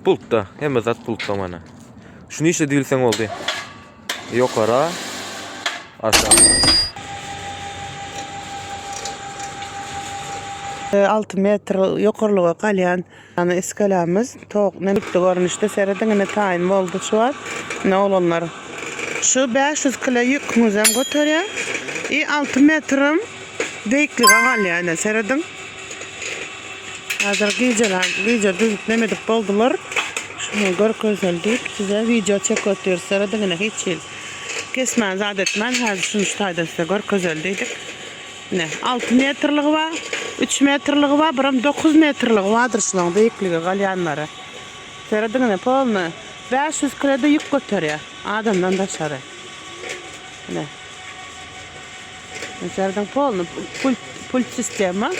Bulutta, hem zat bulutta mana. Şunu işe dilsen oldu. Yukarı, aşağı. 6 metre yukarılığa kalyan yani iskalamız toq nemlikli görünüşte seredine tayin oldu şu an ne olanlar şu 500 kilo yük muzem götürüyor 6 metrim deyikli kalyan seredin hazır video düzüklemedik boldular şunu gör gözəldik size video çek ötüyor seredine hiç il kesmez adetmen her şunu ştayda size gör gözəldiydik ne 6 metrlik var 3 metrlik var, biram 9 metrlik vardır şulan beyikligi galyanları. Seredin ne polnu 500 kiloda yük götürüyor. Adamdan da şarı. Ne? Seredin polnu pult sistemi.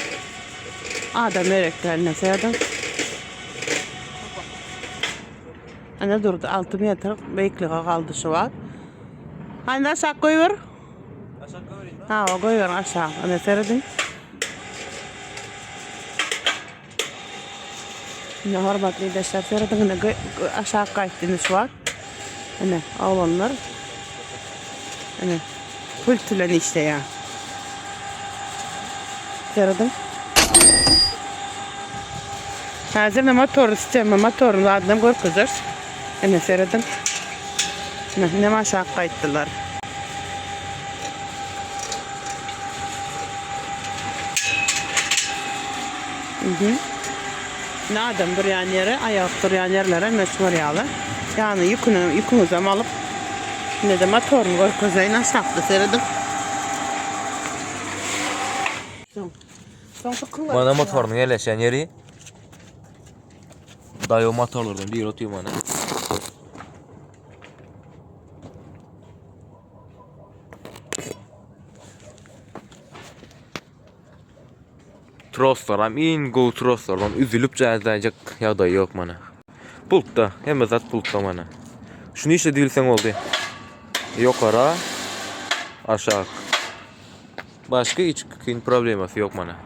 Adam ereklerine seredin. Ana durdu 6 metre beyikligi kaldı şu an. Hani aşağı koyuyor? Aşağı koyuyor. Ha, o koyuyor aşağı. Ana seredin. Ne hormatly arkadaşlar, seredin aşağı kayıttınız var. Hani oğlanlar. Hani pultülen işte ya. Seredin. Hazır ne motor sistemi, motorun adını görküzür. Hani seredin. Ne aşağı kayıttılar. Ne adam duran yere, ayak duran yerlere mesmur yağlı. Yani yükünüzü alıp ne de motorun görküzeyine saklı seredim. Mana motorun yerleşen yeri dayo motorlardan bir otuyor mana. Troslarım in go troslardan üzülüp cazlayacak ya da yok mana. Bulutta, hem zat bulutta mana. Şunu işe dilsen oldu. Yukarı, aşağı. Başka hiç probleması yok mana.